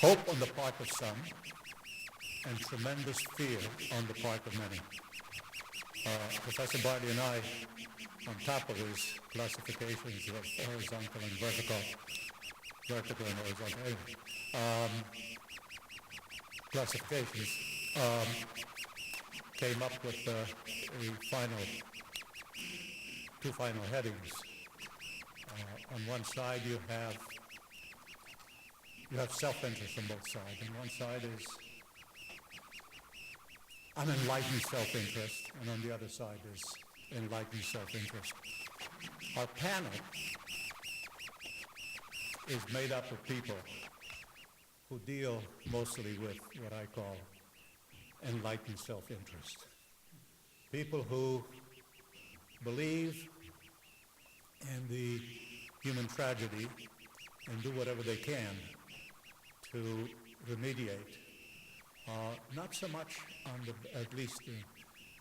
hope on the part of some and tremendous fear on the part of many. Professor Barty and I, on top of his classifications of horizontal and vertical and horizontal classifications, came up with two final headings. On one side you have self-interest on both sides. On one side is unenlightened self-interest, and on the other side is enlightened self-interest. Our panel is made up of people who deal mostly with what I call enlightened self-interest. People who believe in the human tragedy and do whatever they can to remediate, not so much at least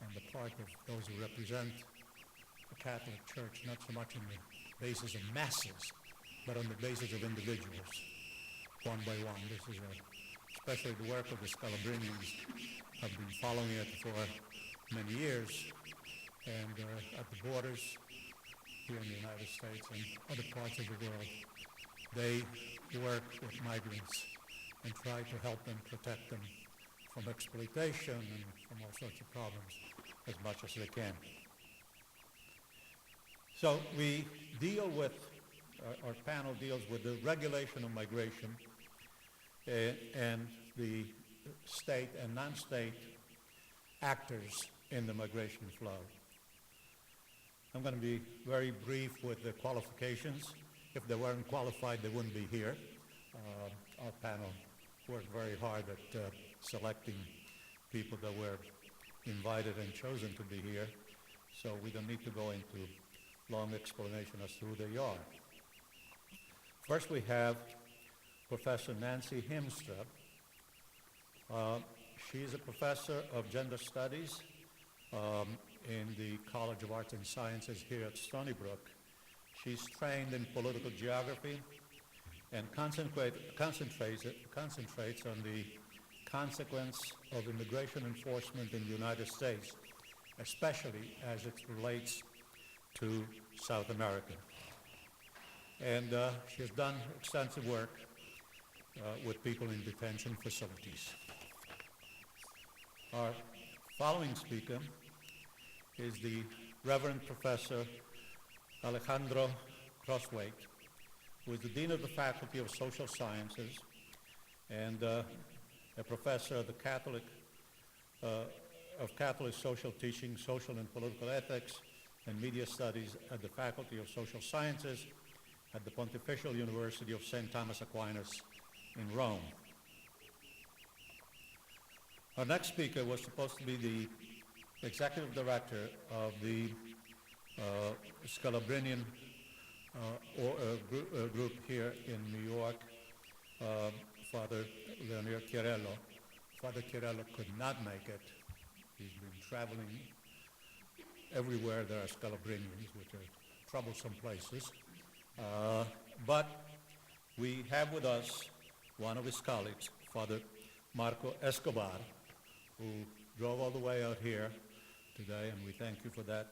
on the part of those who represent the Catholic Church, not so much on the basis of masses, but on the basis of individuals, one by one. This is especially the work of the Scalbrinis. I've been following it for many years, and at the borders here in the United States and other parts of the world, they work with migrants and try to help them, protect them from exploitation and from all sorts of problems as much as they can. So we deal with, our panel deals with the regulation of migration and the state and non-state actors in the migration flow. I'm going to be very brief with the qualifications. If they weren't qualified, they wouldn't be here. Our panel worked very hard at selecting people that were invited and chosen to be here, so we don't need to go into long explanation as to who they are. First, we have Professor Nancy Hiemstra. She's a professor of gender studies in the College of Arts and Sciences here at Stony Brook. She's trained in political geography and concentrates on the consequence of immigration enforcement in the United States, especially as it relates to South America. And she has done extensive work with people in detention facilities. Our following speaker is the Reverend Professor Alejandro Crosthwaite, who is the Dean of the Faculty of Social Sciences and a professor of the Catholic Social Teaching, Social and Political Ethics, and Media Studies at the Faculty of Social Sciences at the Pontificial University of St. Thomas Aquinas in Rome. Our next speaker was supposed to be the executive director of the Scalbrinian group here in New York, Father Leonir Chiarello. Father Chiarello could not make it. He's been traveling everywhere there are Scalbrinians, which are troublesome places. But we have with us one of his colleagues, Father Marco Escobar, who drove all the way out here today, and we thank you for that,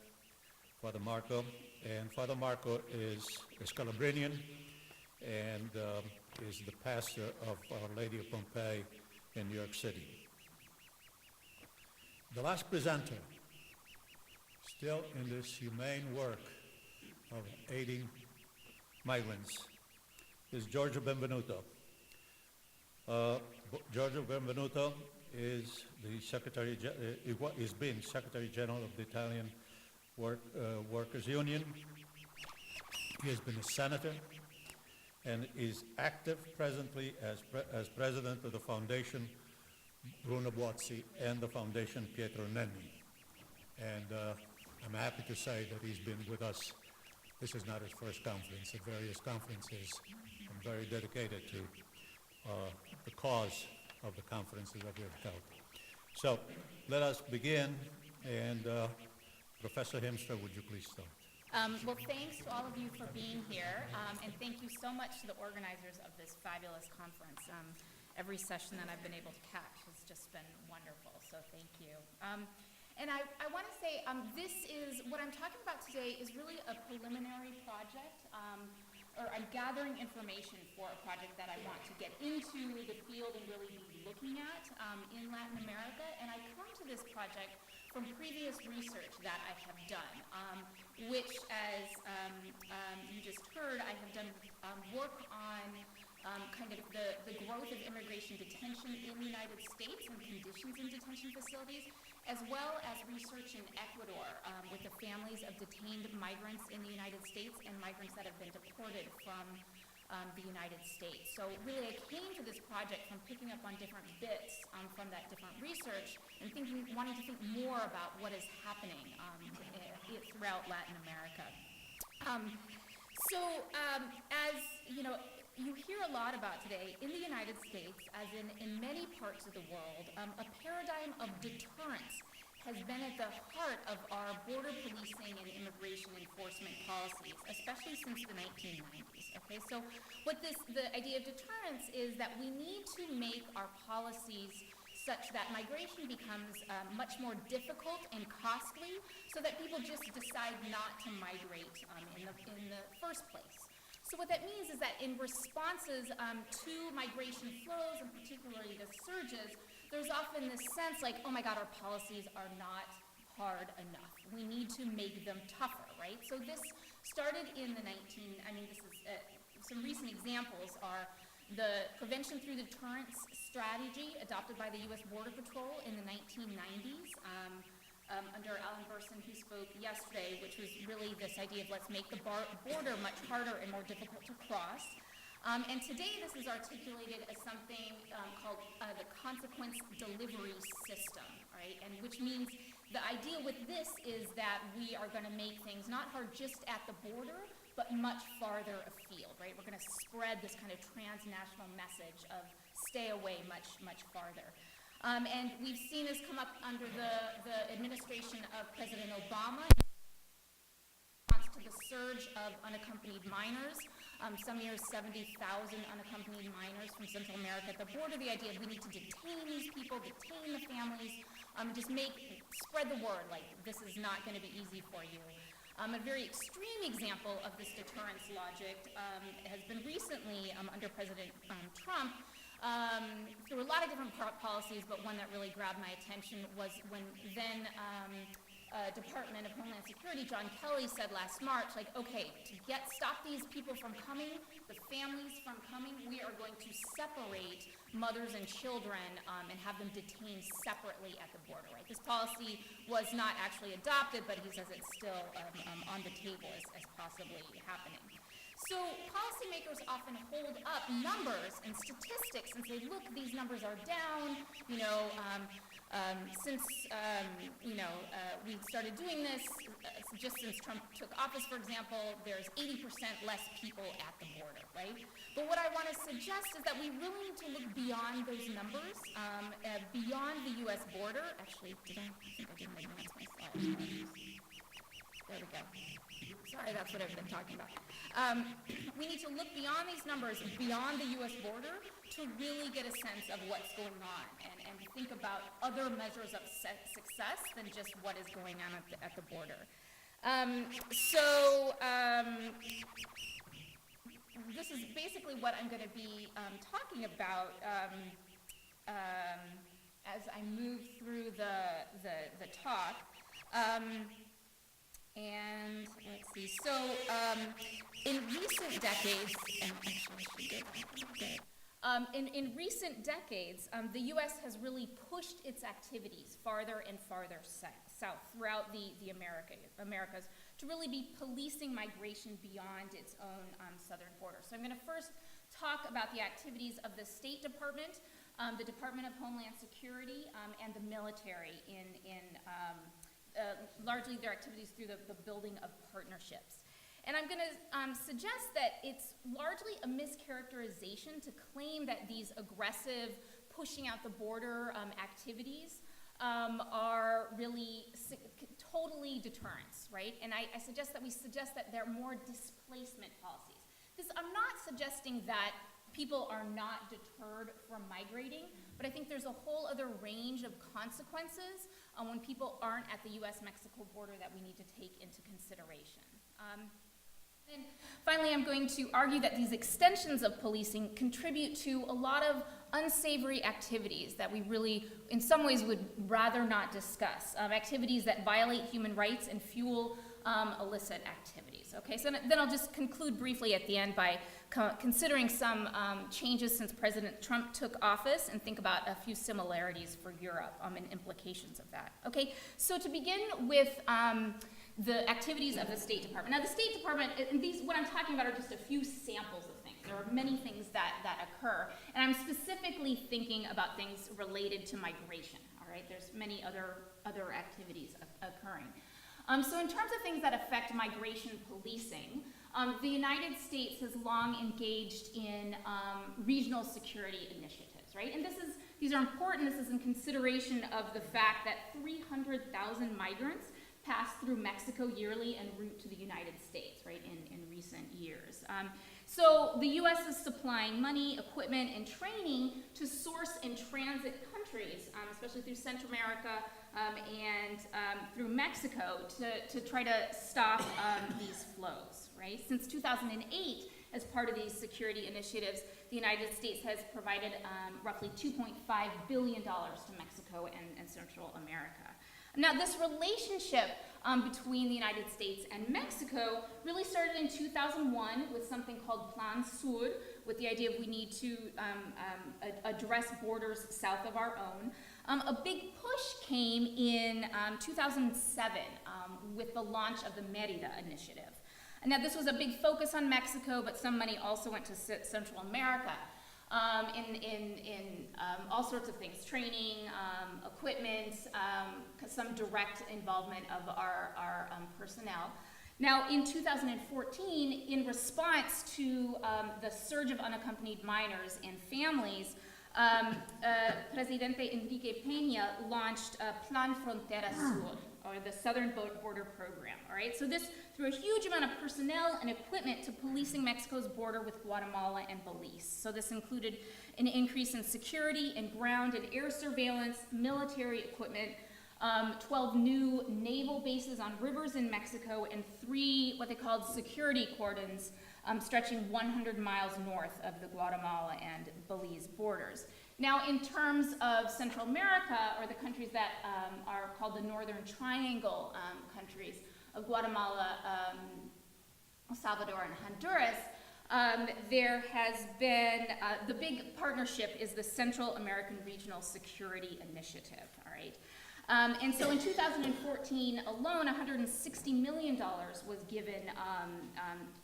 Father Marco. And Father Marco is a Scalabrinian and is the pastor of Our Lady of Pompei in New York City. The last presenter, still in this humane work of aiding migrants, is Giorgio Benvenuto. Giorgio Benvenuto is the Secretary, he's been Secretary General of the Italian Workers' Union. He has been a senator and is active presently as president of the Foundation Bruno Buozzi and the Foundation Pietro Nenni. And I'm happy to say that he's been with us. This is not his first conference. At various conferences, I'm very dedicated to the cause of the conferences that we have held. So let us begin, and Professor Hiemstra, would you please start? Well, thanks to all of you for being here, and thank you so much to the organizers of this fabulous conference. Every session that I've been able to catch has just been wonderful, so thank you. And I want to say what I'm talking about today is really a preliminary project, or I'm gathering information for a project that I want to get into the field and really be looking at in Latin America. And I come to this project from previous research that I have done, which, as you just heard, I have done work on kind of the growth of immigration detention in the United States and conditions in detention facilities, as well as research in Ecuador with the families of detained migrants in the United States and migrants that have been deported from the United States. So really I came to this project from picking up on different bits from that different research and wanting to think more about what is happening throughout Latin America. As you know, you hear a lot about today in the United States, as in many parts of the world, a paradigm of deterrence has been at the heart of our border policing and immigration enforcement policies, especially since the 1990s. Okay, so the idea of deterrence is that we need to make our policies such that migration becomes much more difficult and costly, so that people just decide not to migrate in the first place. So what that means is that in responses to migration flows, and particularly the surges, there's often this sense like, oh my God, our policies are not hard enough. We need to make them tougher, right? So this started in the some recent examples are the prevention through deterrence strategy adopted by the U.S. Border Patrol in the 1990s. Under Alan Burson, who spoke yesterday, which was really this idea of let's make the border much harder and more difficult to cross. And today this is articulated as something called the consequence delivery system, right? And which means the idea with this is that we are going to make things not hard just at the border, but much farther afield, right? We're going to spread this kind of transnational message of stay away much, much farther. And we've seen this come up under the administration of President Obama in response to the surge of unaccompanied minors. Some years, 70,000 unaccompanied minors from Central America at the border. The idea of we need to detain these people, detain the families, just spread the word, like this is not going to be easy for you. A very extreme example of this deterrence logic has been recently under President Trump, through a lot of different policies, but one that really grabbed my attention was when then Department of Homeland Security, John Kelly, said last March, like, okay, to stop these people from coming, the families from coming, we are going to separate mothers and children and have them detained separately at the border, right? This policy was not actually adopted, but he says it's still on the table as possibly happening. So policymakers often hold up numbers and statistics and say, look, these numbers are down, since we started doing this, just since Trump took office, for example, there's 80% less people at the border, right? But what I want to suggest is that we really need to look beyond those numbers, beyond the U.S. border. Actually, I think I didn't advance my slides. There we go. Sorry, that's what I've been talking about. We need to look beyond these numbers, beyond the U.S. border, to really get a sense of what's going on and think about other measures of success than just what is going on at the border. This is basically what I'm going to be talking about as I move through the talk. And let's see, so in recent decades, in recent decades, the U.S. has really pushed its activities farther and farther south throughout the Americas to really be policing migration beyond its own southern border. So I'm going to first talk about the activities of the State Department, the Department of Homeland Security, and the military in largely their activities through the building of partnerships. And I'm going to suggest that it's largely a mischaracterization to claim that these aggressive pushing out the border activities are really totally deterrence, right? And I suggest that there are more displacement policies. I'm not suggesting that people are not deterred from migrating, but I think there's a whole other range of consequences when people aren't at the US-Mexico border that we need to take into consideration. And finally, I'm going to argue that these extensions of policing contribute to a lot of unsavory activities that we really, in some ways, would rather not discuss. Activities that violate human rights and fuel illicit activities. Okay, so then I'll just conclude briefly at the end by considering some changes since President Trump took office and think about a few similarities for Europe and implications of that. Okay, so to begin with the activities of the State Department. Now the State Department, and what I'm talking about are just a few samples of things. There are many things that occur, and I'm specifically thinking about things related to migration, all right? There's many other activities occurring. So in terms of things that affect migration policing, the United States has long engaged in regional security initiatives, right? And these are important. This is in consideration of the fact that 300,000 migrants pass through Mexico yearly en route to the United States, right, in recent years. So the U.S. is supplying money, equipment, and training to source and transit countries, especially through Central America and through Mexico, to try to stop these flows, right? Since 2008, as part of these security initiatives, the United States has provided roughly $2.5 billion to Mexico and Central America. Now, this relationship between the United States and Mexico really started in 2001 with something called Plan Sur, with the idea of we need to address borders south of our own. A big push came in 2007 with the launch of the Mérida initiative. Now, this was a big focus on Mexico, but some money also went to Central America. In all sorts of things, training, equipment, some direct involvement of our personnel. Now, in 2014, in response to the surge of unaccompanied minors and families, Presidente Enrique Peña launched Plan Frontera Sur, or the Southern Border Program, all right? So this threw a huge amount of personnel and equipment to policing Mexico's border with Guatemala and Belize. So this included an increase in security and ground and air surveillance, military equipment, 12 new naval bases on rivers in Mexico, and 3 what they called security cordons stretching 100 miles north of the Guatemala and Belize borders. Now, in terms of Central America, or the countries that are called the Northern Triangle countries of Guatemala, Salvador, and Honduras, there has been, the big partnership is the Central American Regional Security Initiative, all right? And so in 2014 alone, $160 million was given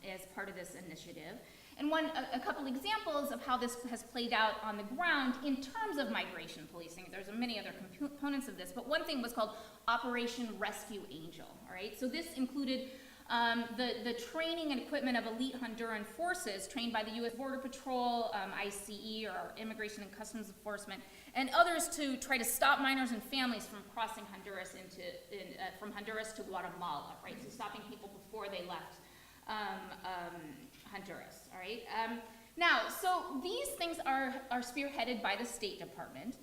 as part of this initiative. And a couple examples of how this has played out on the ground in terms of migration policing. There's many other components of this, but one thing was called Operation Rescue Angel, all right? So this included the training and equipment of elite Honduran forces trained by the U.S. Border Patrol, ICE, or Immigration and Customs Enforcement, and others to try to stop minors and families from crossing Honduras from Honduras to Guatemala, right? So stopping people before they left Honduras, all right? Now, so these things are spearheaded by the State Department,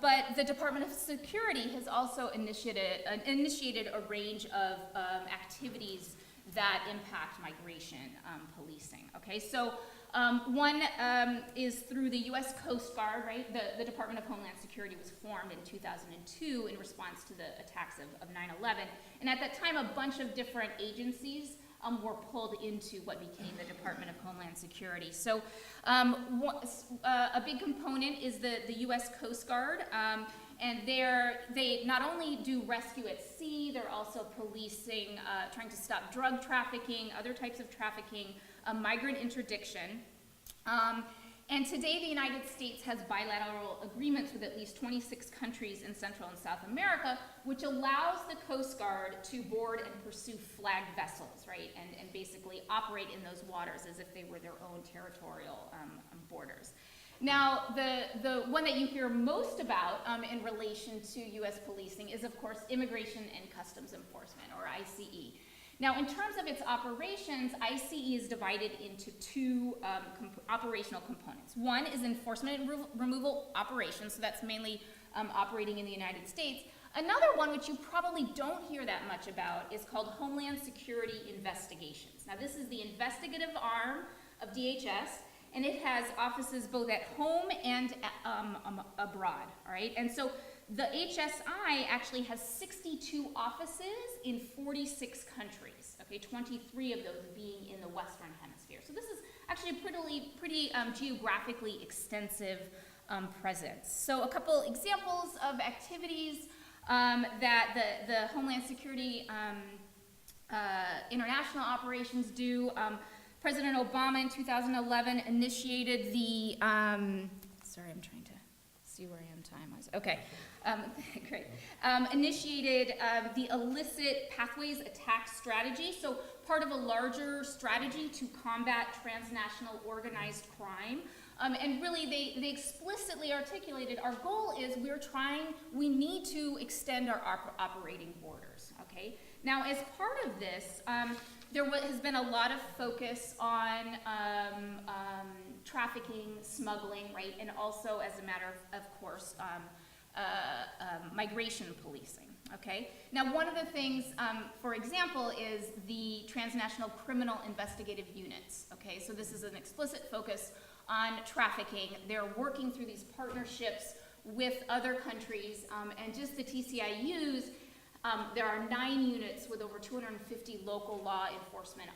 but the Department of Security has also initiated a range of activities that impact migration policing, okay? So one is through the U.S. Coast Guard, right? The Department of Homeland Security was formed in 2002 in response to the attacks of 9/11, and at that time a bunch of different agencies were pulled into what became the Department of Homeland Security. So a big component is the U.S. Coast Guard, and they not only do rescue at sea, they're also policing, trying to stop drug trafficking, other types of trafficking, migrant interdiction. And today the United States has bilateral agreements with at least 26 countries in Central and South America, which allows the Coast Guard to board and pursue flagged vessels, right? And basically operate in those waters as if they were their own territorial borders. Now, the one that you hear most about in relation to U.S. policing is, of course, Immigration and Customs Enforcement, or ICE. Now, in terms of its operations, ICE is divided into two operational components. One is enforcement and removal operations, so that's mainly operating in the United States. Another one, which you probably don't hear that much about, is called Homeland Security Investigations. Now, this is the investigative arm of DHS, and it has offices both at home and abroad, all right? And so the HSI actually has 62 offices in 46 countries, okay, 23 of those being in the Western Hemisphere. So this is actually a pretty geographically extensive presence. So a couple examples of activities that the Homeland Security international operations do. President Obama in 2011 initiated the, sorry, I'm trying to see where I am time-wise. Okay, great. Initiated the Illicit Pathways Attack Strategy, so part of a larger strategy to combat transnational organized crime. And really, they explicitly articulated our goal is we need to extend our operating borders, okay? Now, as part of this, there has been a lot of focus on trafficking, smuggling, right, and also, as a matter of course, migration policing, okay? Now, one of the things, for example, is the transnational criminal investigative units, okay? So this is an explicit focus on trafficking. They're working through these partnerships with other countries, and just the TCIUs, there are 9 units with over 250 local law enforcement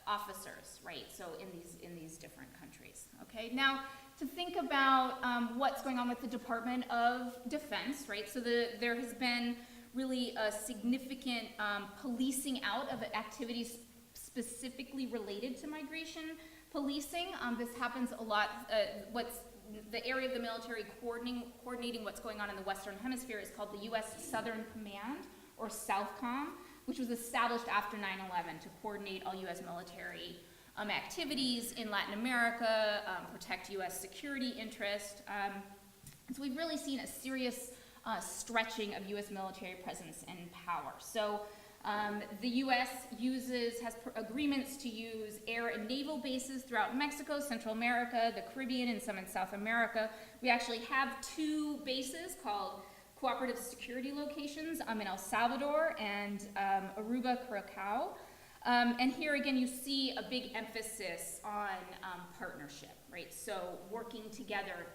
officers, right? So in these different countries. Okay. Now, to think about what's going on with the Department of Defense, right? So there has been really a significant policing out of activities specifically related to migration policing. This happens a lot. What's the area of the military coordinating what's going on in the Western Hemisphere is called the U.S. Southern Command, or SOUTHCOM, which was established after 9/11 to coordinate all U.S. military activities in Latin America, protect U.S. security interest. So we've really seen a serious stretching of U.S. military presence and power. So the U.S. has agreements to use air and naval bases throughout Mexico, Central America, the Caribbean, and some in South America. We actually have 2 bases called cooperative security locations in El Salvador and Aruba, Curacao. And here again, you see a big emphasis on partnership, right? So working together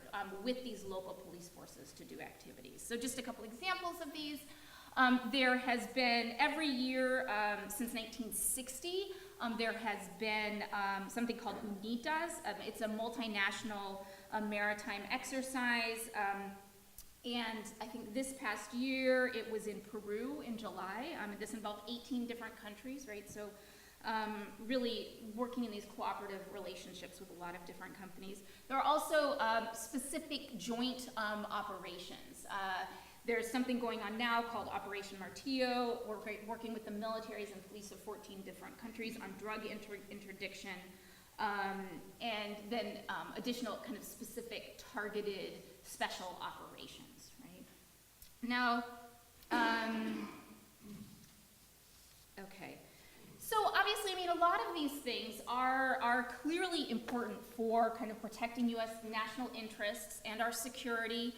with these local police forces to do activities. So just a couple examples of these. There has been, every year since 1960, there has been something called UNITAS. It's a multinational maritime exercise. And I think this past year, it was in Peru in July. This involved 18 different countries, right? So really working in these cooperative relationships with a lot of different companies. There are also specific joint operations. There's something going on now called Operation Martillo. We're working with the militaries and police of 14 different countries on drug interdiction, and then additional kind of specific targeted special operations, right? Now, okay. So obviously, I mean, a lot of these things are clearly important for kind of protecting U.S. national interests and our security.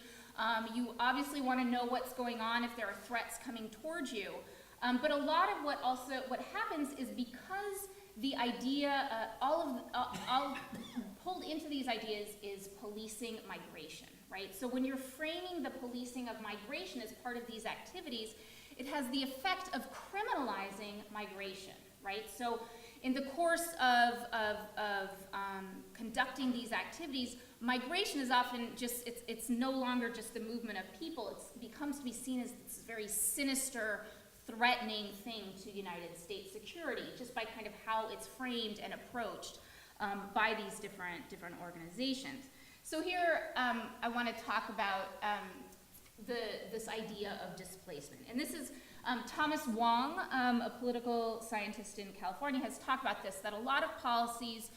You obviously want to know what's going on if there are threats coming towards you. But a lot of what happens is because the idea, all pulled into these ideas is policing migration, right? So when you're framing the policing of migration as part of these activities, it has the effect of criminalizing migration, right? So in the course of conducting these activities, migration is often just, it's no longer just the movement of people. It becomes to be seen as this very sinister, threatening thing to United States security, just by kind of how it's framed and approached by these different organizations. So here I want to talk about this idea of displacement. And this is Thomas Wong, a political scientist in California, has talked about this, that a lot of policies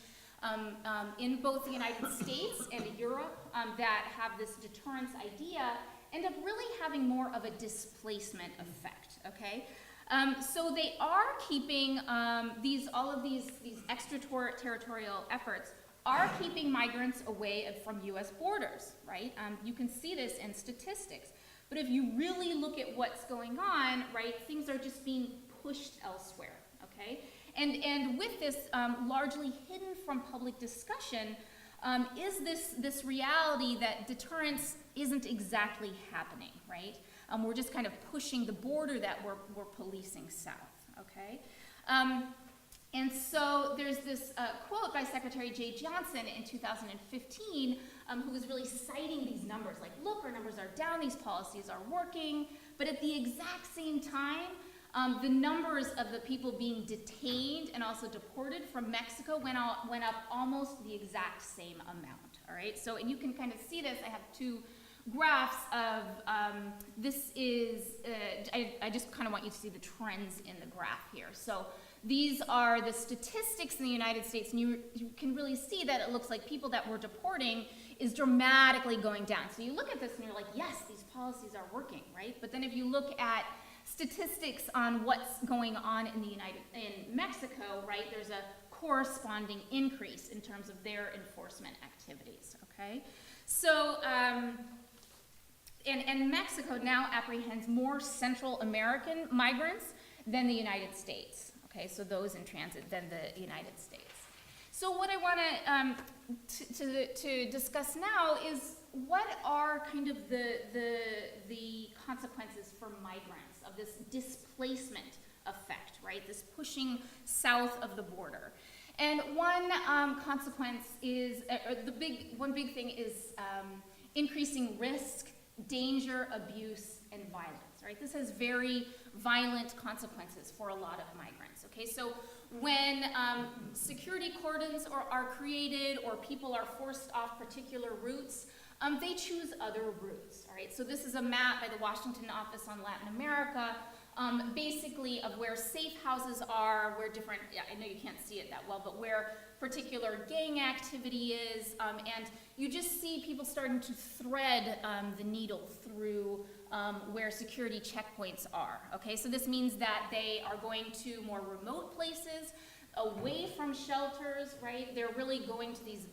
in both the United States and Europe that have this deterrence idea end up really having more of a displacement effect, okay? So they are keeping all of these extraterritorial efforts are keeping migrants away from U.S. borders, right? You can see this in statistics. But if you really look at what's going on, right, things are just being pushed elsewhere, okay? And with this largely hidden from public discussion is this reality that deterrence isn't exactly happening, right? We're just kind of pushing the border that we're policing south, okay? And so there's this quote by Secretary Jay Johnson in 2015 who was really citing these numbers, like, look, our numbers are down, these policies are working, but at the exact same time, the numbers of the people being detained and also deported from Mexico went up almost the exact same amount, all right? So, and you can kind of see this. I have two graphs of, this is, I just kind of want you to see the trends in the graph here. So these are the statistics in the United States, and you can really see that it looks like people that we're deporting is dramatically going down. So you look at this and you're like, yes, these policies are working, right? But then if you look at statistics on what's going on in Mexico, right, there's a corresponding increase in terms of their enforcement activities, okay? So, and Mexico now apprehends more Central American migrants than the United States, okay? So those in transit than the United States. So what I want to discuss now is what are kind of the consequences for migrants of this displacement effect, right? This pushing south of the border. And one consequence is, one big thing is increasing risk, danger, abuse, and violence, right? This has very violent consequences for a lot of migrants, okay? So when security cordons are created or people are forced off particular routes, they choose other routes, all right? So this is a map by the Washington Office on Latin America, basically of where safe houses are, where different, yeah, I know you can't see it that well, but where particular gang activity is, and you just see people starting to thread the needle through where security checkpoints are, okay? So this means that they are going to more remote places, away from shelters, right? They're really going to these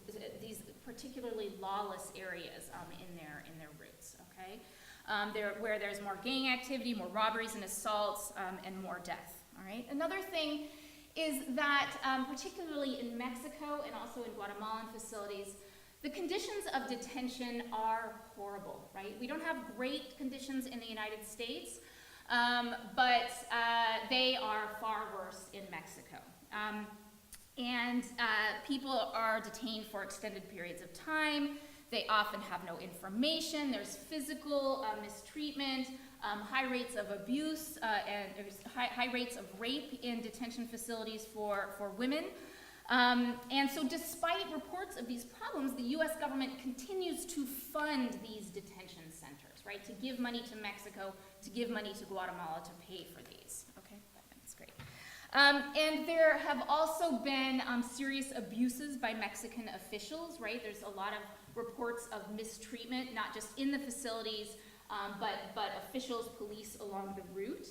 particularly lawless areas in their routes, okay? Where there's more gang activity, more robberies and assaults, and more death, all right? Another thing is that particularly in Mexico and also in Guatemalan facilities, the conditions of detention are horrible, right? We don't have great conditions in the United States, but they are far worse in Mexico. And people are detained for extended periods of time. They often have no information. There's physical mistreatment, high rates of abuse, and there's high rates of rape in detention facilities for women. And so despite reports of these problems, the U.S. government continues to fund these detention centers, right? To give money to Mexico, to give money to Guatemala to pay for these. Okay, that's great. And there have also been serious abuses by Mexican officials, right? There's a lot of reports of mistreatment, not just in the facilities, but officials, police along the route.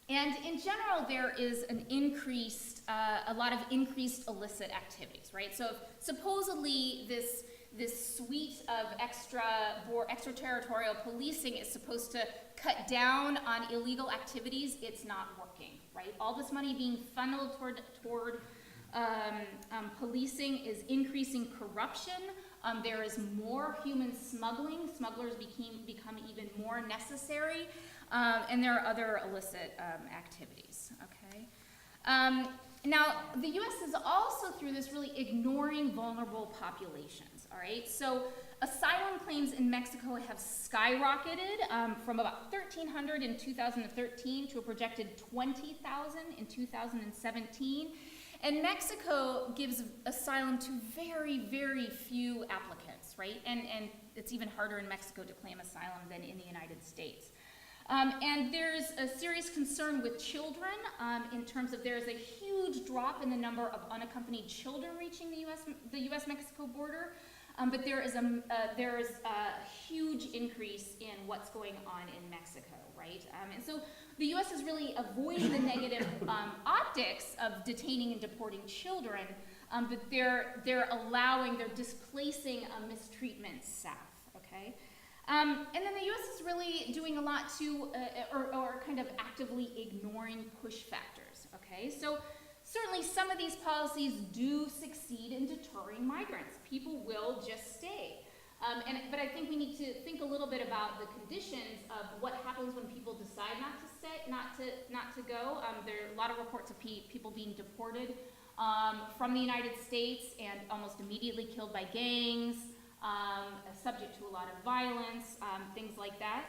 And in general, there is a lot of increased illicit activities, right? So supposedly this suite of extraterritorial policing is supposed to cut down on illegal activities. It's not working, right? All this money being funneled toward policing is increasing corruption. There is more human smuggling. Smugglers become even more necessary. And there are other illicit activities, okay? Now, the U.S. is also through this really ignoring vulnerable populations, all right? So asylum claims in Mexico have skyrocketed from about 1,300 in 2013 to a projected 20,000 in 2017. And Mexico gives asylum to very, very few applicants, right? And it's even harder in Mexico to claim asylum than in the United States. And there's a serious concern with children in terms of there's a huge drop in the number of unaccompanied children reaching the U.S.-Mexico border, but there is a huge increase in what's going on in Mexico, right? And so the U.S. is really avoiding the negative optics of detaining and deporting children, but they're displacing a mistreatment south, okay? And then the U.S. is really doing a lot to, or kind of actively ignoring push factors, okay? So certainly some of these policies do succeed in deterring migrants. People will just stay. But I think we need to think a little bit about the conditions of what happens when people decide not to stay, not to go. There are a lot of reports of people being deported from the United States and almost immediately killed by gangs, subject to a lot of violence, things like that.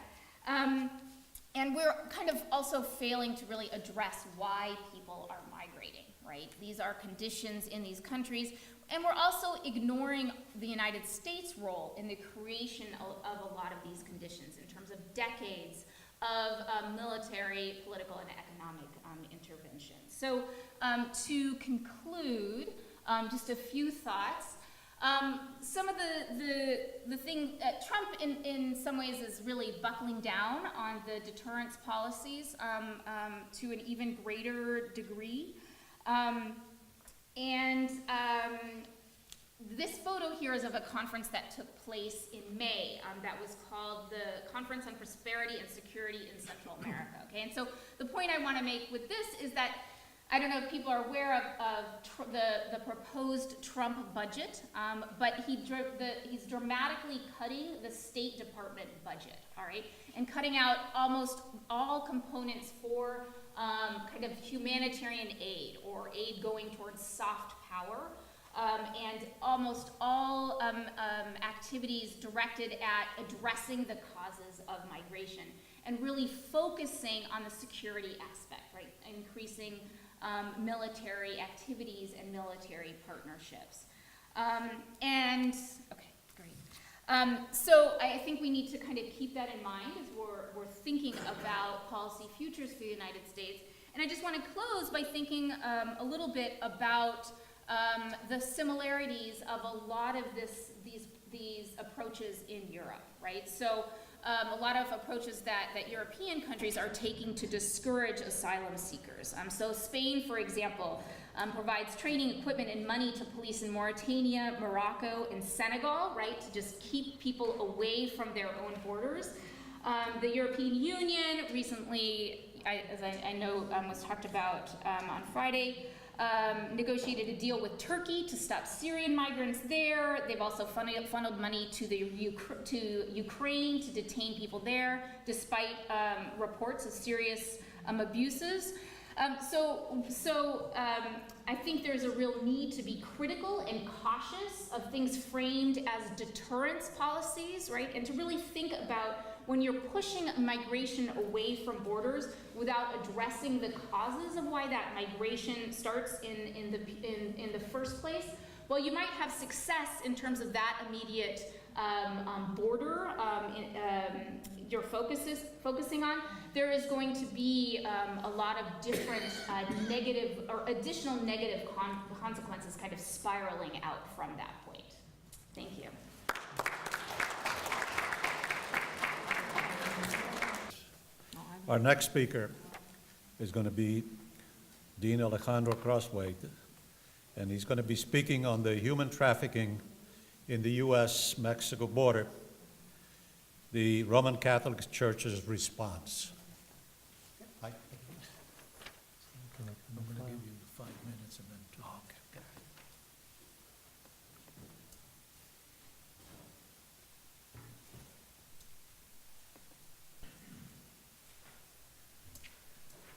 And we're kind of also failing to really address why people are migrating, right? These are conditions in these countries, and we're also ignoring the United States' role in the creation of a lot of these conditions in terms of decades of military, political, and economic intervention. So to conclude, just a few thoughts. Some of the thing, Trump in some ways is really buckling down on the deterrence policies to an even greater degree. This photo here is of a conference that took place in May that was called the Conference on Prosperity and Security in Central America, okay? And so the point I want to make with this is that I don't know if people are aware of the proposed Trump budget, but he's dramatically cutting the State Department budget, all right? And cutting out almost all components for kind of humanitarian aid or aid going towards soft power, and almost all activities directed at addressing the causes of migration and really focusing on the security aspect, right? Increasing military activities and military partnerships. Okay, great. So I think we need to kind of keep that in mind as we're thinking about policy futures for the United States. And I just want to close by thinking a little bit about the similarities of a lot of these approaches in Europe, right? So a lot of approaches that European countries are taking to discourage asylum seekers. So Spain, for example, provides training, equipment, and money to police in Mauritania, Morocco, and Senegal, right, to just keep people away from their own borders. The European Union recently, as I know was talked about on Friday, negotiated a deal with Turkey to stop Syrian migrants there. They've also funneled money to Ukraine to detain people there, despite reports of serious abuses. So I think there's a real need to be critical and cautious of things framed as deterrence policies, right? And to really think about when you're pushing migration away from borders without addressing the causes of why that migration starts in the first place, well, you might have success in terms of that immediate border you're focusing on. There is going to be a lot of different negative or additional negative consequences kind of spiraling out from that point. Thank you. Our next speaker is going to be Dean Alejandro Crosthwaite, and he's going to be speaking on the human trafficking in the U.S.-Mexico border, the Roman Catholic Church's response. I'm going to give you 5 minutes and then 2.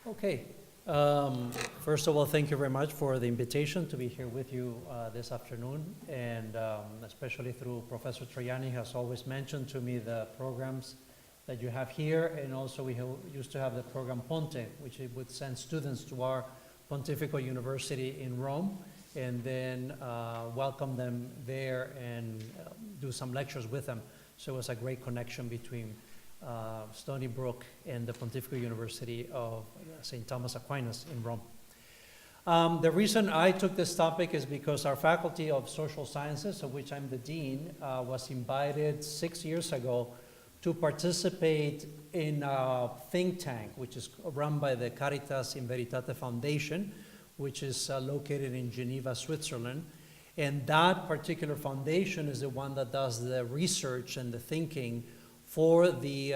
Okay. Okay. First of all, thank you very much for the invitation to be here with you this afternoon, and especially through Professor Troiani has always mentioned to me the programs that you have here, and also we used to have the program Ponte, which it would send students to our Pontifical University in Rome, and then welcome them there and do some lectures with them. So it was a great connection between Stony, Brook, and the Pontifical University of St. Thomas Aquinas in Rome. The reason I took this topic is because our Faculty of Social Sciences, of which I'm the dean, was invited 6 years ago to participate in a think tank, which is run by the Caritas in Veritate Foundation, which is located in Geneva, Switzerland. And that particular foundation is the one that does the research and the thinking for the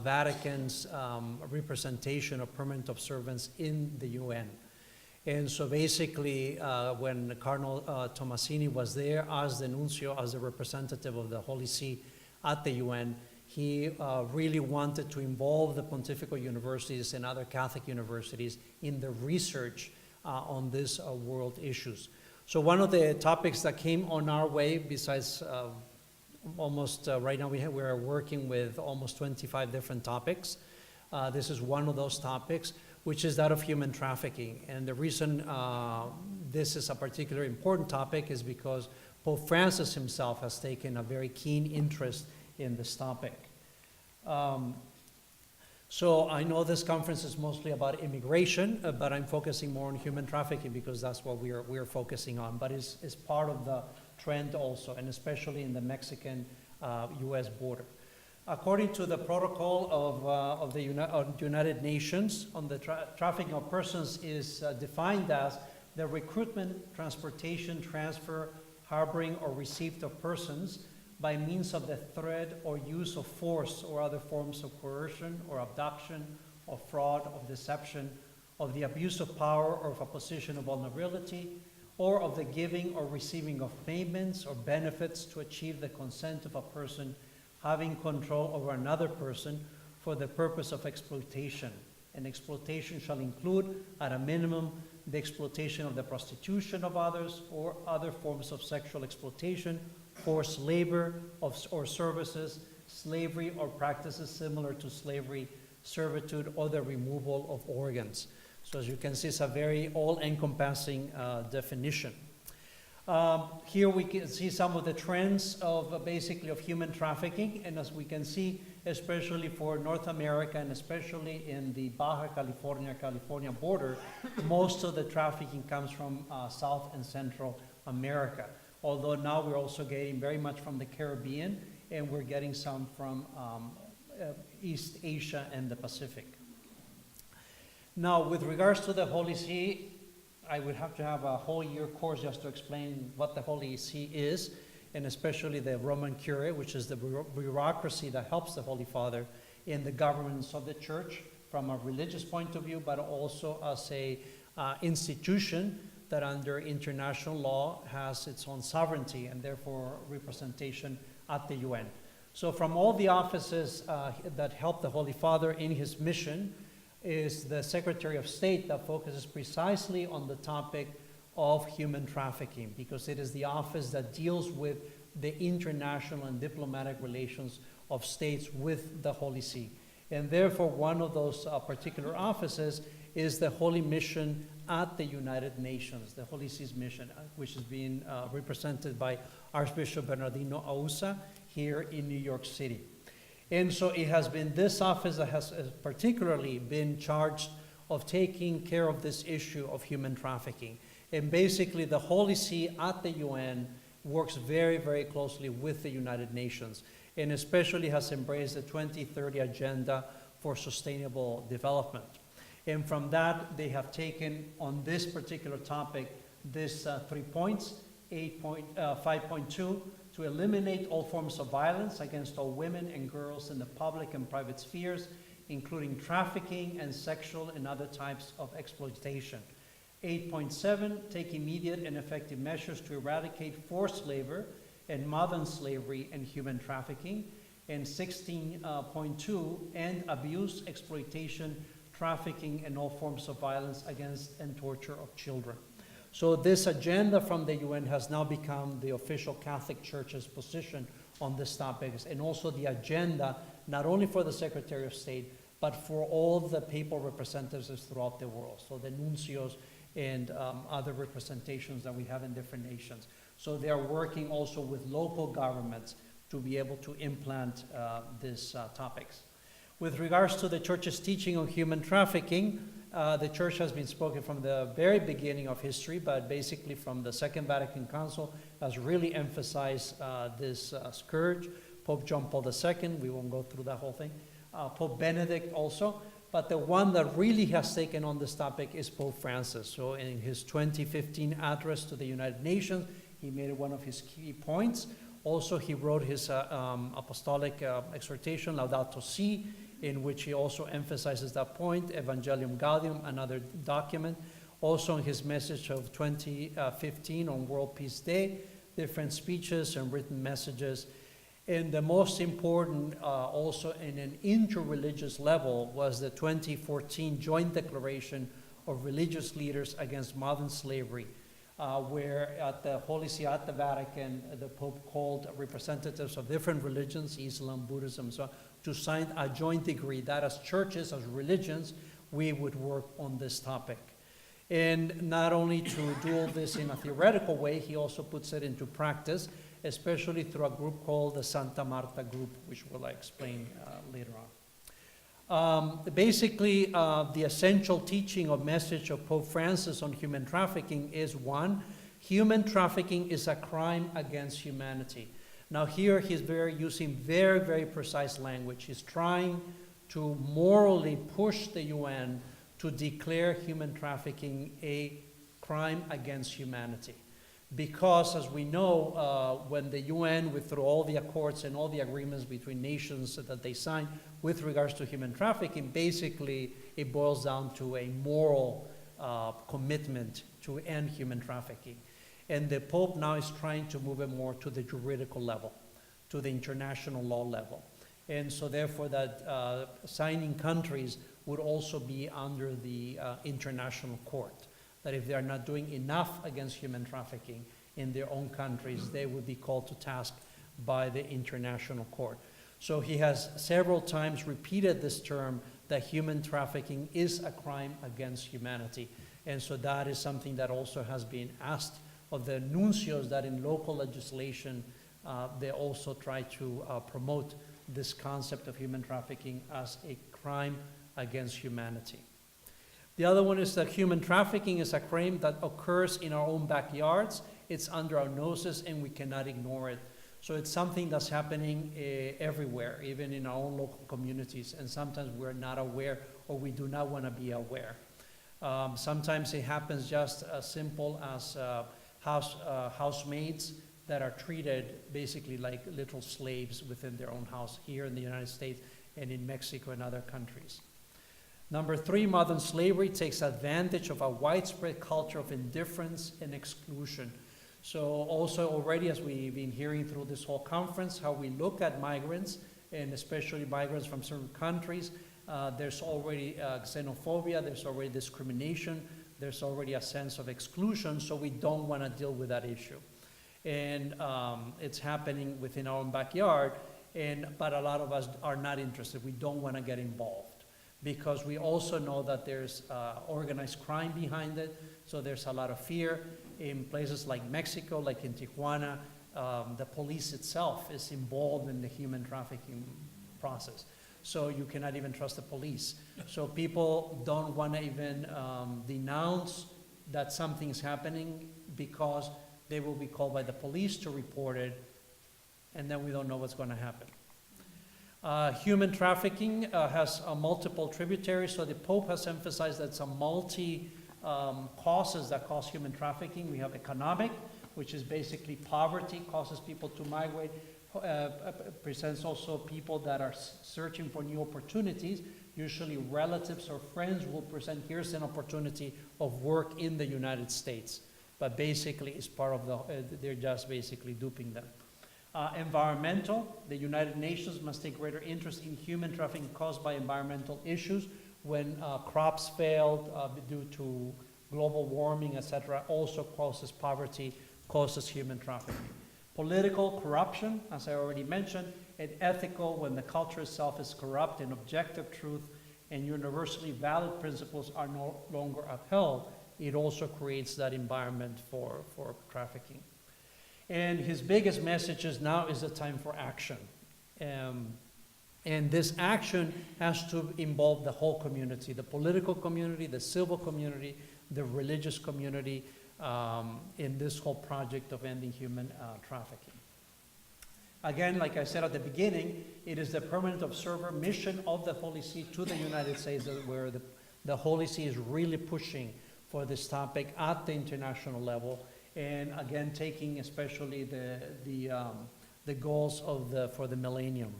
Vatican's representation of permanent observance in the UN. And so basically, when Cardinal Tomasini was there as the nuncio, as the representative of the Holy See at the UN, he really wanted to involve the pontifical universities and other Catholic universities in the research on these world issues. So one of the topics that came on our way, besides right now we are working with almost 25 different topics. This is one of those topics, which is that of human trafficking. And the reason this is a particularly important topic is because Pope Francis himself has taken a very keen interest in this topic. So I know this conference is mostly about immigration, but I'm focusing more on human trafficking because that's what we're focusing on. But it's part of the trend also, and especially in the Mexican-US border. According to the protocol of the United Nations on the trafficking of persons is defined as the recruitment, transportation, transfer, harboring, or receipt of persons by means of the threat or use of force or other forms of coercion or abduction, of fraud, of deception, of the abuse of power or of a position of vulnerability, or of the giving or receiving of payments or benefits to achieve the consent of a person having control over another person for the purpose of exploitation. And exploitation shall include, at a minimum, the exploitation of the prostitution of others or other forms of sexual exploitation, forced labor or services, slavery or practices similar to slavery, servitude, or the removal of organs. So as you can see, it's a very all-encompassing definition. Here we can see some of the trends of basically of human trafficking, and as we can see, especially for North America and especially in the Baja California border, most of the trafficking comes from South and Central America. Although now we're also getting very much from the Caribbean, and we're getting some from East Asia and the Pacific. Now, with regards to the Holy See, I would have to have a whole year course just to explain what the Holy See is, and especially the Roman Curia, which is the bureaucracy that helps the Holy Father in the governance of the Church from a religious point of view, but also as a institution that under international law has its own sovereignty and therefore representation at the UN. So from all the offices that help the Holy Father in his mission is the Secretary of State that focuses precisely on the topic of human trafficking, because it is the office that deals with the international and diplomatic relations of states with the Holy See. And therefore, one of those particular offices is the Holy Mission at the United Nations, the Holy See's mission, which is being represented by Archbishop Bernardino Ausa here in New York City. And so it has been this office that has particularly been charged of taking care of this issue of human trafficking. And basically the Holy See at the UN works very, very closely with the United Nations, and especially has embraced the 2030 Agenda for Sustainable Development. And from that, they have taken on this particular topic this 3 points, 5.2, to eliminate all forms of violence against all women and girls in the public and private spheres, including trafficking and sexual and other types of exploitation. 8.7, take immediate and effective measures to eradicate forced labor and modern slavery and human trafficking. And 16.2, end abuse, exploitation, trafficking, and all forms of violence against and torture of children. So this agenda from the UN has now become the official Catholic Church's position on this topic, and also the agenda not only for the Secretary of State, but for all the papal representatives throughout the world, so the nuncios and other representations that we have in different nations. So they are working also with local governments to be able to implement these topics. With regards to the church's teaching on human trafficking, the church has been spoken from the very beginning of history, but basically from the Second Vatican Council has really emphasized this scourge. Pope John Paul II, we won't go through that whole thing. Pope Benedict also, but the one that really has taken on this topic is Pope Francis. So in his 2015 address to the United Nations, he made it one of his key points. Also, he wrote his apostolic exhortation, Laudato Si', in which he also emphasizes that point, Evangelium Gaudium, another document. Also in his message of 2015 on World Peace Day, different speeches and written messages. And the most important, also in an interreligious level, was the 2014 Joint Declaration of Religious Leaders Against Modern Slavery, where at the Holy See at the Vatican, the Pope called representatives of different religions, Islam, Buddhism, so to sign a joint decree that as churches, as religions, we would work on this topic. And not only to do all this in a theoretical way, he also puts it into practice, especially through a group called the Santa Marta Group, which we'll explain later on. Basically, the essential teaching or message of Pope Francis on human trafficking is one, human trafficking is a crime against humanity. Now here he's using very, very precise language. He's trying to morally push the UN to declare human trafficking a crime against humanity. Because, as we know, when the UN, through all the accords and all the agreements between nations that they sign with regards to human trafficking, basically it boils down to a moral commitment to end human trafficking. And the Pope now is trying to move it more to the juridical level, to the international law level. And so therefore that signing countries would also be under the international court. That if they are not doing enough against human trafficking in their own countries, they would be called to task by the international court. So he has several times repeated this term that human trafficking is a crime against humanity. And so that is something that also has been asked of the nuncios, that in local legislation, they also try to promote this concept of human trafficking as a crime against humanity. The other one is that human trafficking is a crime that occurs in our own backyards. It's under our noses and we cannot ignore it. So it's something that's happening everywhere, even in our own local communities, and sometimes we're not aware or we do not want to be aware. Sometimes it happens just as simple as housemaids that are treated basically like little slaves within their own house here in the United States and in Mexico and other countries. Number three, modern slavery takes advantage of a widespread culture of indifference and exclusion. So also already, as we've been hearing through this whole conference, how we look at migrants, and especially migrants from certain countries, there's already xenophobia, there's already discrimination, there's already a sense of exclusion, so we don't want to deal with that issue. And it's happening within our own backyard, but a lot of us are not interested. We don't want to get involved, because we also know that there's organized crime behind it, so there's a lot of fear. In places like Mexico, like in Tijuana, the police itself is involved in the human trafficking process. So you cannot even trust the police. So people don't want to even denounce that something's happening, because they will be called by the police to report it, and then we don't know what's going to happen. Human trafficking has multiple tributaries, so the Pope has emphasized that some causes that cause human trafficking. We have economic, which is basically poverty, causes people to migrate, presents also people that are searching for new opportunities. Usually relatives or friends will present, here's an opportunity of work in the United States, but basically it's part of they're just basically duping them. Environmental, the United Nations must take greater interest in human trafficking caused by environmental issues. When crops failed due to global warming, etc., also causes poverty, causes human trafficking. Political corruption, as I already mentioned, and ethical, when the culture itself is corrupt and objective truth and universally valid principles are no longer upheld, it also creates that environment for trafficking. And his biggest message is now is the time for action. And this action has to involve the whole community, the political community, the civil community, the religious community, in this whole project of ending human trafficking. Again, like I said at the beginning, it is the permanent observer mission of the Holy See to the United States where the Holy See is really pushing for this topic at the international level, and again, taking especially the goals for the millennium.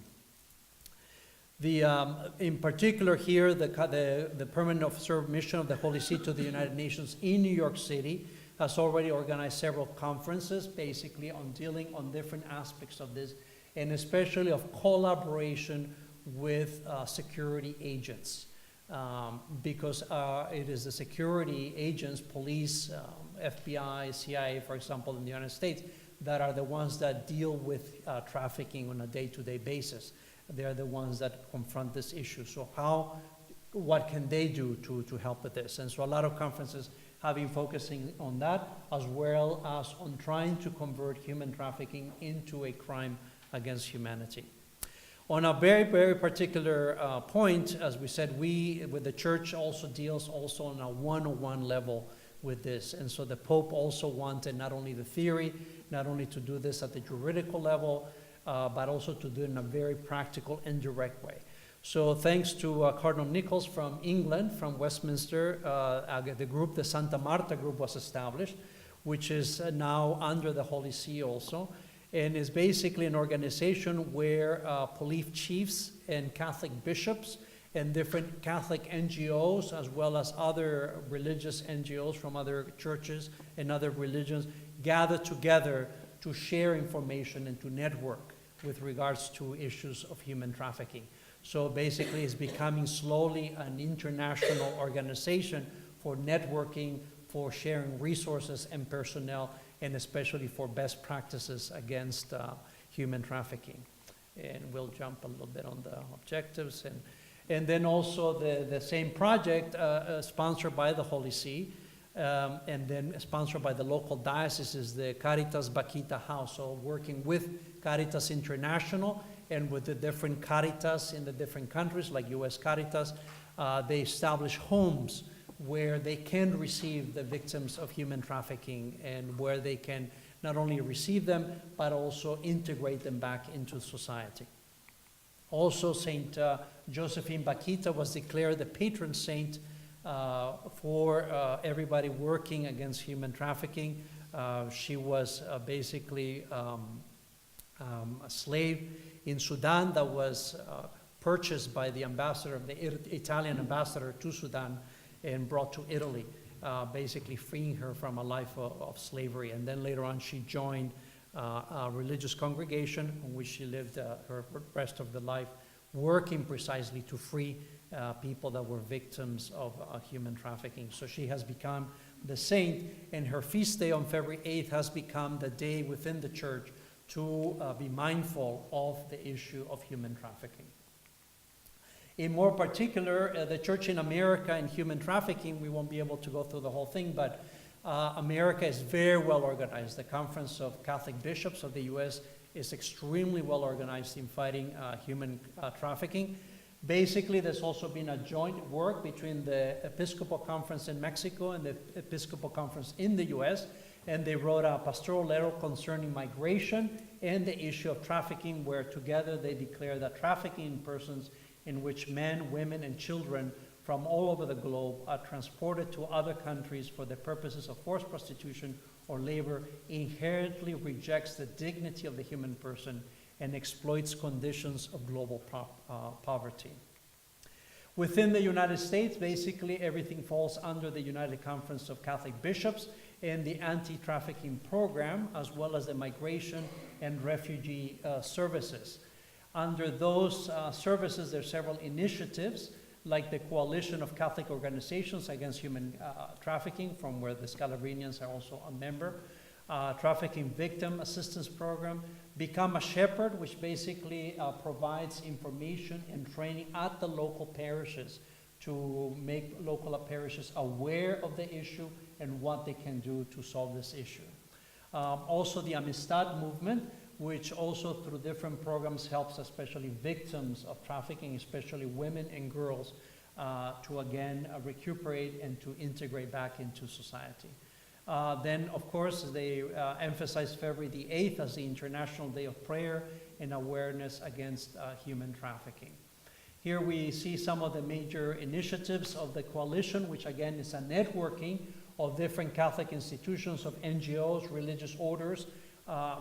In particular here, the permanent observer mission of the Holy See to the United Nations in New York City has already organized several conferences basically on dealing on different aspects of this, and especially of collaboration with security agents. Because it is the security agents, police, FBI, CIA, for example, in the United States, that are the ones that deal with trafficking on a day-to-day basis. They're the ones that confront this issue. So what can they do to help with this? And so a lot of conferences have been focusing on that, as well as on trying to convert human trafficking into a crime against humanity. On a very, very particular point, as we said, with the church also deals also on a one-on-one level with this. And so the Pope also wanted not only the theory, not only to do this at the juridical level, but also to do it in a very practical and direct way. So thanks to Cardinal Nichols from England, from Westminster, the group, the Santa Marta group, was established, which is now under the Holy See also, and is basically an organization where police chiefs and Catholic bishops and different Catholic NGOs, as well as other religious NGOs from other churches and other religions, gather together to share information and to network with regards to issues of human trafficking. So basically it's becoming slowly an international organization for networking, for sharing resources and personnel, and especially for best practices against human trafficking. And we'll jump a little bit on the objectives. And then also the same project sponsored by the Holy See, and then sponsored by the local diocese, is the Caritas Vaquita House. So working with Caritas International and with the different Caritas in the different countries, like US Caritas, they establish homes where they can receive the victims of human trafficking, and where they can not only receive them, but also integrate them back into society. Also, Saint Josephine Vaquita was declared the patron saint for everybody working against human trafficking. She was basically a slave in Sudan that was purchased by the ambassador, the Italian ambassador to Sudan, and brought to Italy, basically freeing her from a life of slavery. And then later on she joined a religious congregation in which she lived her rest of the life, working precisely to free people that were victims of human trafficking. So she has become the saint, and her feast day on February 8th has become the day within the church to be mindful of the issue of human trafficking. In more particular, the Church in America and human trafficking, we won't be able to go through the whole thing, but America is very well organized. The Conference of Catholic Bishops of the U.S. is extremely well organized in fighting human trafficking. Basically, there's also been a joint work between the Episcopal Conference in Mexico and the Episcopal Conference in the U.S., and they wrote a pastoral letter concerning migration and the issue of trafficking, where together they declare that trafficking in persons in which men, women, and children from all over the globe are transported to other countries for the purposes of forced prostitution or labor inherently rejects the dignity of the human person and exploits conditions of global poverty. Within the United States, basically everything falls under the United Conference of Catholic Bishops and the anti-trafficking program, as well as the migration and refugee services. Under those services, there are several initiatives, like the Coalition of Catholic Organizations Against Human Trafficking, from where the Scalbrinians are also a member, Trafficking Victim Assistance Program, Become a Shepherd, which basically provides information and training at the local parishes to make local parishes aware of the issue and what they can do to solve this issue. Also the Amistad movement, which also through different programs helps especially victims of trafficking, especially women and girls, to again recuperate and to integrate back into society. Then, of course, they emphasize February the 8th as the International Day of Prayer and Awareness Against Human Trafficking. Here we see some of the major initiatives of the coalition, which again is a networking of different Catholic institutions, of NGOs, religious orders,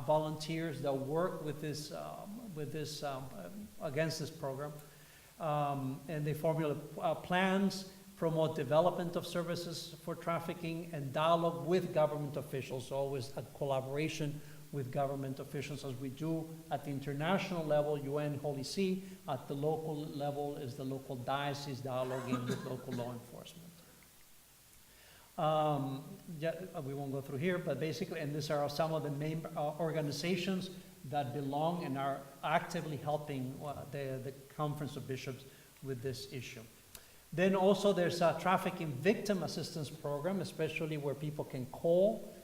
volunteers that work with this, against this program. And they formulate plans, promote development of services for trafficking, and dialogue with government officials, so always a collaboration with government officials, as we do at the international level, UN, Holy See. At the local level is the local diocese dialoguing with local law enforcement. We won't go through here, but basically, and these are some of the main organizations that belong and are actively helping the Conference of Bishops with this issue. Then also there's a trafficking victim assistance program, especially where people can call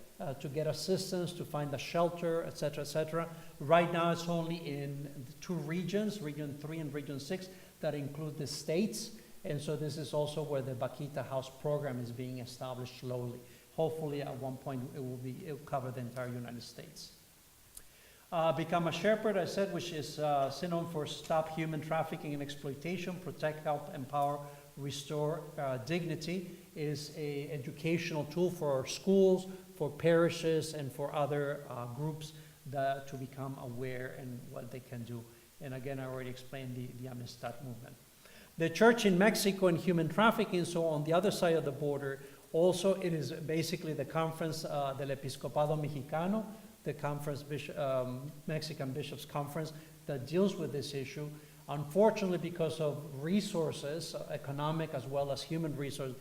to get assistance, to find a shelter, et cetera, et cetera. Right now it's only in 2 regions, Region 3 and Region 6, that include the states. And so this is also where the Patita House program is being established slowly. Hopefully at one point it will cover the entire United States. Become a Shepherd, I said, which is synonym for Stop Human Trafficking and Exploitation, Protect, Help, Empower, Restore Dignity, is an educational tool for schools, for parishes, and for other groups to become aware and what they can do. And again, I already explained the Amistad movement. The Church in Mexico and human trafficking, so on the other side of the border, also it is basically the Conference del Episcopado Mexicano, the conference, Mexican Bishops' Conference, that deals with this issue. Unfortunately, because of resources, economic as well as human resources,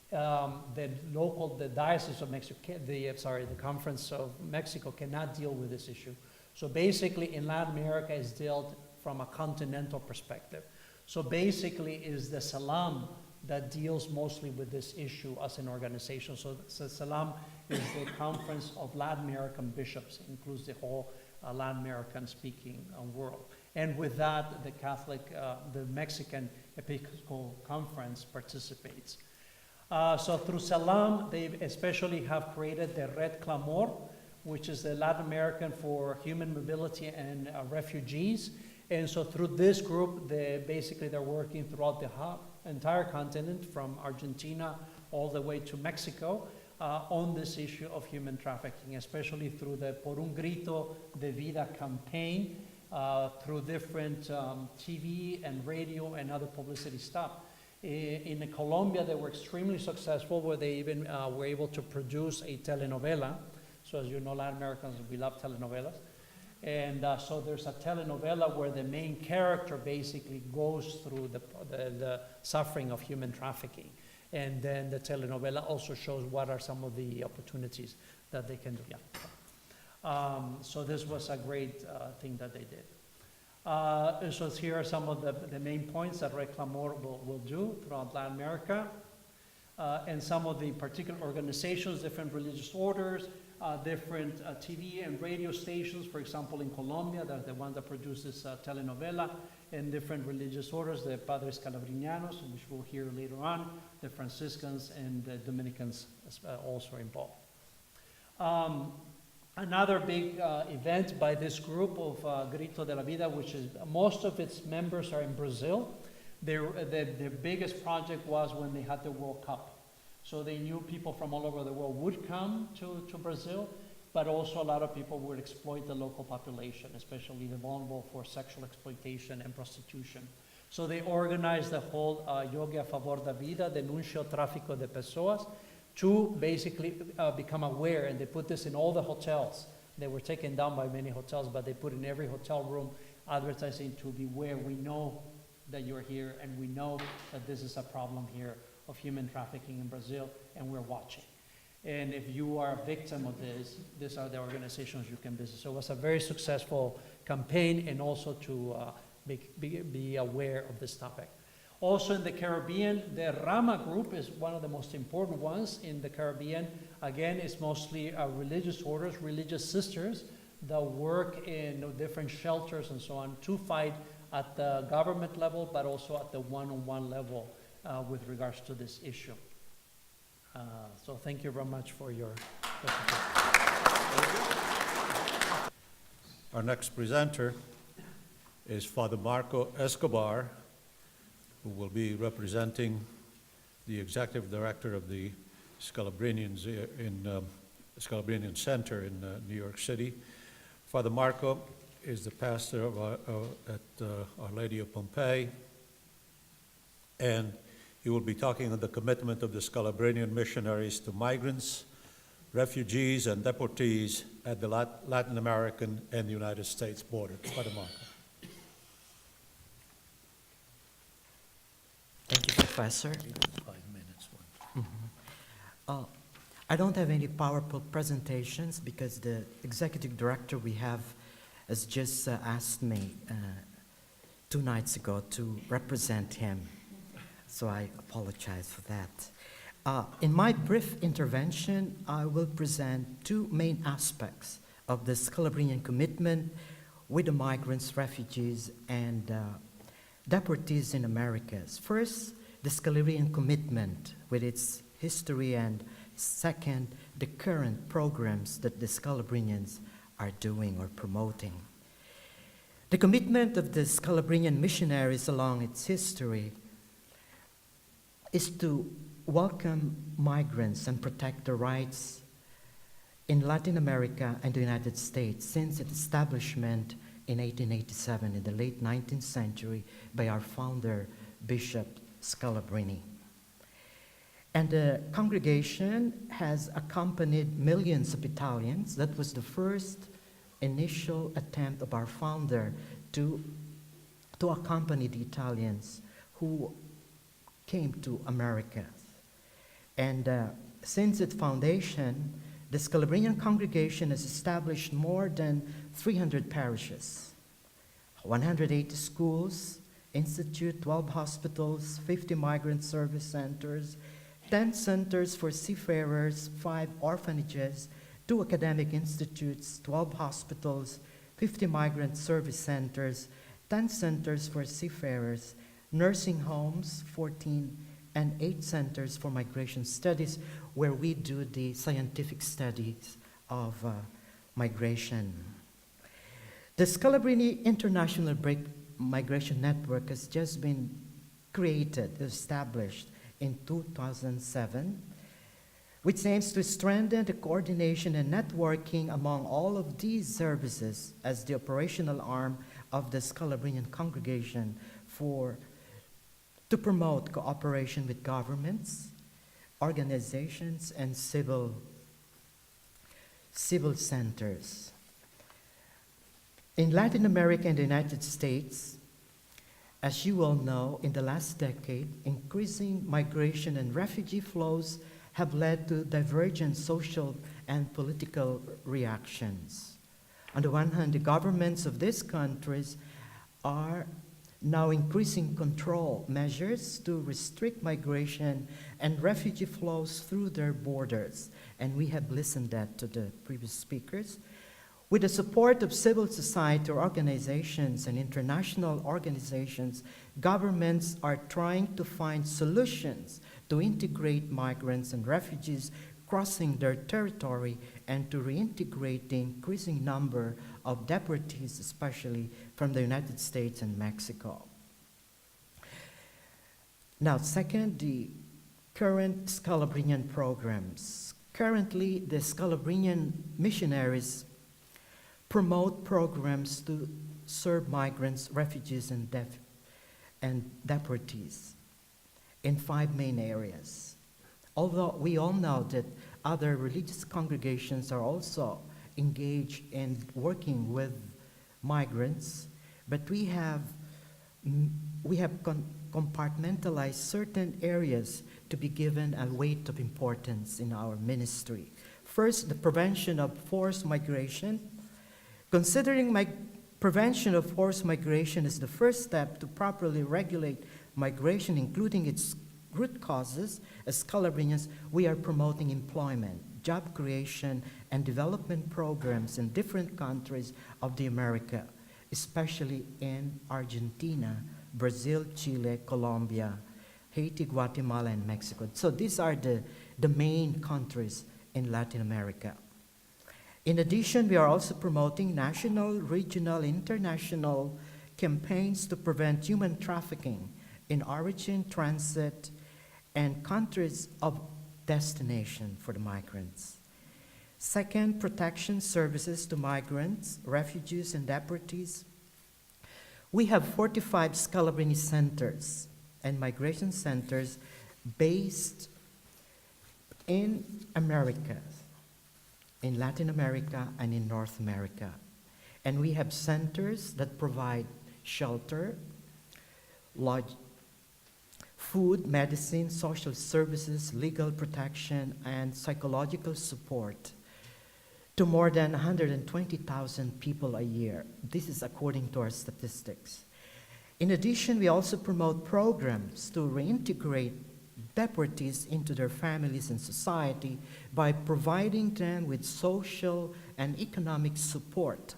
the Diocese of Mexico, the Conference of Mexico cannot deal with this issue. So basically, in Latin America, it's dealt from a continental perspective. So basically, is the Salaam that deals mostly with this issue as an organization. So Salaam is the Conference of Latin American Bishops, it includes the whole Latin American speaking world. And with that, the Mexican Episcopal Conference participates. So through Salaam, they especially have created the Red Clamor, which is the Latin American for human mobility and refugees. And so through this group, they're working throughout the entire continent, from Argentina all the way to Mexico, on this issue of human trafficking, especially through the Por un Grito de Vida campaign, through different TV and radio and other publicity stuff. In Colombia, they were extremely successful, where they even were able to produce a telenovela. So as you know, Latin Americans, we love telenovelas. And so there's a telenovela where the main character basically goes through the suffering of human trafficking. And then the telenovela also shows what are some of the opportunities that they can do. Yeah. So this was a great thing that they did. And so here are some of the main points that Red Clamor will do throughout Latin America. And some of the particular organizations, different religious orders, different TV and radio stations. For example, in Colombia, they're the one that produces telenovela, and different religious orders, the Padres Scalabrinianos, which we'll hear later on, the Franciscans and the Dominicans also involved. Another big event by this group of Grito de la Vida, which is most of its members are in Brazil. The biggest project was when they had the World Cup. So they knew people from all over the world would come to Brazil, but also a lot of people would exploit the local population, especially the vulnerable, for sexual exploitation and prostitution. So they organized the whole Yogue a Favor da Vida, Denuncio Tráfico de Pessoas, to basically become aware, and they put this in all the hotels. They were taken down by many hotels, but they put in every hotel room advertising to beware. We know that you're here, and we know that this is a problem here of human trafficking in Brazil, and we're watching. And if you are a victim of this, these are the organizations you can visit. So it was a very successful campaign, and also to be aware of this topic. Also in the Caribbean, the Rama group is one of the most important ones in the Caribbean. Again, it's mostly religious orders, religious sisters the work in different shelters and so on to fight at the government level, but also at the one-on-one level with regards to this issue. So thank you very much for your presentation. Our next presenter is Father Marco Escobar, who will be representing the executive director of the Scalabrinians Scalbrini Center in New York City. Father Marco is the pastor at Our Lady of Pompei, and he will be talking on the commitment of the Scalabrinian missionaries to migrants, refugees, and deportees at the Latin American and the United States border. Father Marco. Thank you, Professor. 5 minutes. I don't have any PowerPoint presentations because the executive director we have has just asked me 2 nights ago to represent him. So I apologize for that. In my brief intervention, I will present 2 main aspects of the Scalabrinian commitment with the migrants, refugees, and deportees in Americas. First, the Scalabrinian commitment with its history, and second, the current programs that the Scalabrinians are doing or promoting. The commitment of the Scalabrinian missionaries along its history is to welcome migrants and protect their rights in Latin America and the United States since its establishment in 1887 in the late 19th century by our founder, Bishop Scalbrini. And the congregation has accompanied millions of Italians. That was the first initial attempt of our founder to accompany the Italians who came to America. And since its foundation, the Scalabrinian congregation has established more than 300 parishes, 180 schools, institute, 12 hospitals, 50 migrant service centers, 10 centers for seafarers, 5 orphanages, 2 academic institutes, 12 hospitals, 50 migrant service centers, 10 centers for seafarers, nursing homes, 14, and 8 centers for migration studies, where we do the scientific studies of migration. The Scalabrini International Migration Network has just been created, established in 2007, which aims to strengthen the coordination and networking among all of these services as the operational arm of the Scalabrinian congregation to promote cooperation with governments, organizations, and civil centers. In Latin America and the United States, as you all know, in the last decade, increasing migration and refugee flows have led to divergent social and political reactions. On the one hand, the governments of these countries are now increasing control measures to restrict migration and refugee flows through their borders. And we have listened to the previous speakers. With the support of civil society organizations and international organizations, governments are trying to find solutions to integrate migrants and refugees crossing their territory and to reintegrate the increasing number of deportees, especially from the United States and Mexico. Now, second, the current Scalabrinian programs. Currently, the Scalabrinian missionaries promote programs to serve migrants, refugees, and deportees in 5 main areas. Although we all know that other religious congregations are also engaged in working with migrants, but we have compartmentalized certain areas to be given a weight of importance in our ministry. First, the prevention of forced migration. Considering prevention of forced migration is the first step to properly regulate migration, including its root causes, as Scalabrinians, we are promoting employment, job creation and development programs in different countries of the America, especially in Argentina, Brazil, Chile, Colombia, Haiti, Guatemala, and Mexico. So these are the main countries in Latin America. In addition, we are also promoting national, regional, international campaigns to prevent human trafficking in origin, transit, and countries of destination for the migrants. Second, protection services to migrants, refugees, and deportees. We have 45 Scalbrini centers and migration centers based in America, in Latin America, and in North America. And we have centers that provide shelter, lodge, food, medicine, social services, legal protection, and psychological support to more than 120,000 people a year. This is according to our statistics. In addition, we also promote programs to reintegrate deportees into their families and society by providing them with social and economic support,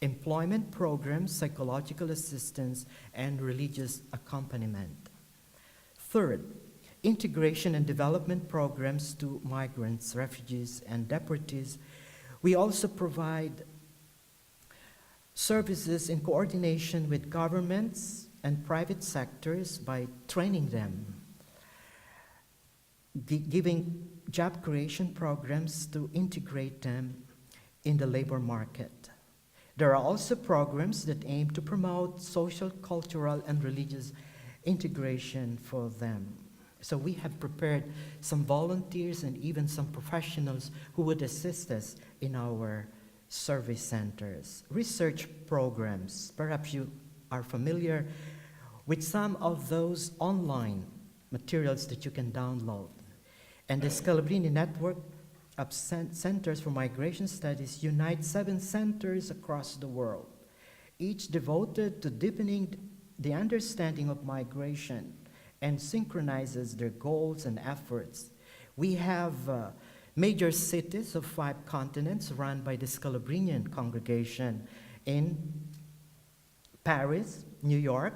employment programs, psychological assistance, and religious accompaniment. Third, integration and development programs to migrants, refugees, and deportees. We also provide services in coordination with governments and private sectors by training them, giving job creation programs to integrate them in the labor market. There are also programs that aim to promote social, cultural, and religious integration for them. So we have prepared some volunteers and even some professionals who would assist us in our service centers. Research programs, perhaps you are familiar with some of those online materials that you can download. And the Scalbrini network of centers for migration studies unite 7 centers across the world, each devoted to deepening the understanding of migration and synchronizes their goals and efforts. We have major cities of 5 continents run by the Scalabrinian congregation in Paris, New York,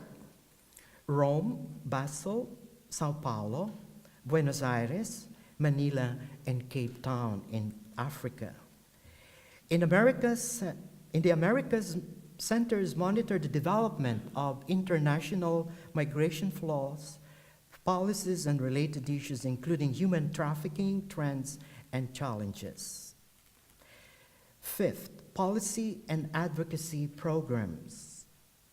Rome, Basel, Sao Paulo, Buenos Aires, Manila, and Cape Town in Africa. In the Americas, centers monitor the development of international migration flows, policies, and related issues, including human trafficking, trends, and challenges. Fifth, policy and advocacy programs.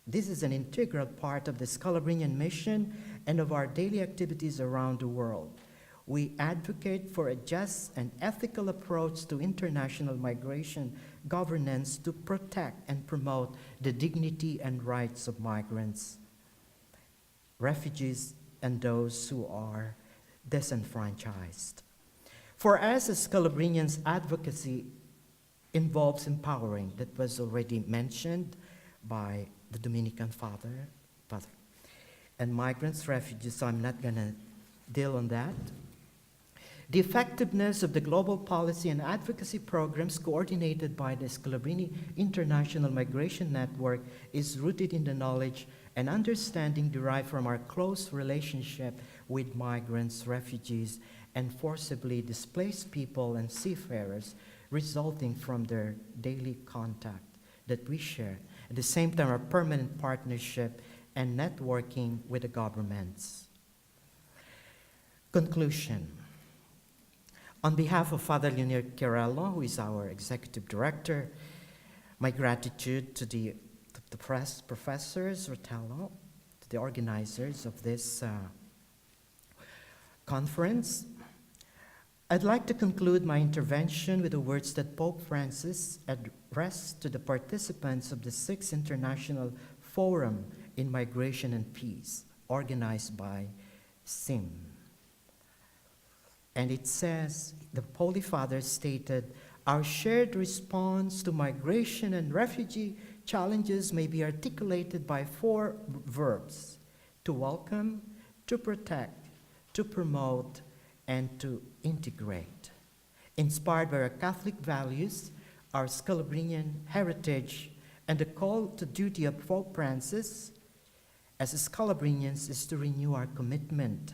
This is an integral part of the Scalabrinian mission and of our daily activities around the world. We advocate for a just and ethical approach to international migration governance to protect and promote the dignity and rights of migrants, refugees, and those who are disenfranchised. For us as Scalabrinians, advocacy involves empowering, that was already mentioned by the Dominican Father, and migrants, refugees, so I'm not going to deal on that. The effectiveness of the global policy and advocacy programs coordinated by the Scalbrini International Migration Network is rooted in the knowledge and understanding derived from our close relationship with migrants, refugees, and forcibly displaced people and seafarers resulting from their daily contact that we share. At the same time, our permanent partnership and networking with the governments. Conclusion. On behalf of Father Leonel Chiarello, who is our executive director, my gratitude to the professors, Rotello, to the organizers of this conference. I'd like to conclude my intervention with the words that Pope Francis addressed to the participants of the 6th International Forum in Migration and Peace, organized by SIM. And it says, the Holy Father stated, our shared response to migration and refugee challenges may be articulated by 4 verbs: to welcome, to protect, to promote, and to integrate. inspired by our Catholic values, our Scalbrinian heritage, and the call to duty of Pope Francis, as Scalabrinians, is to renew our commitment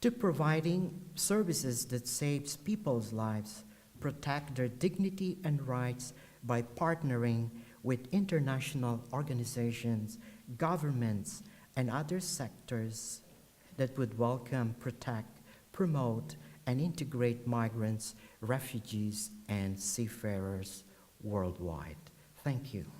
to providing services that saves people's lives, protect their dignity and rights by partnering with international organizations, governments, and other sectors that would welcome, protect, promote, and integrate migrants, refugees, and seafarers worldwide. Thank you.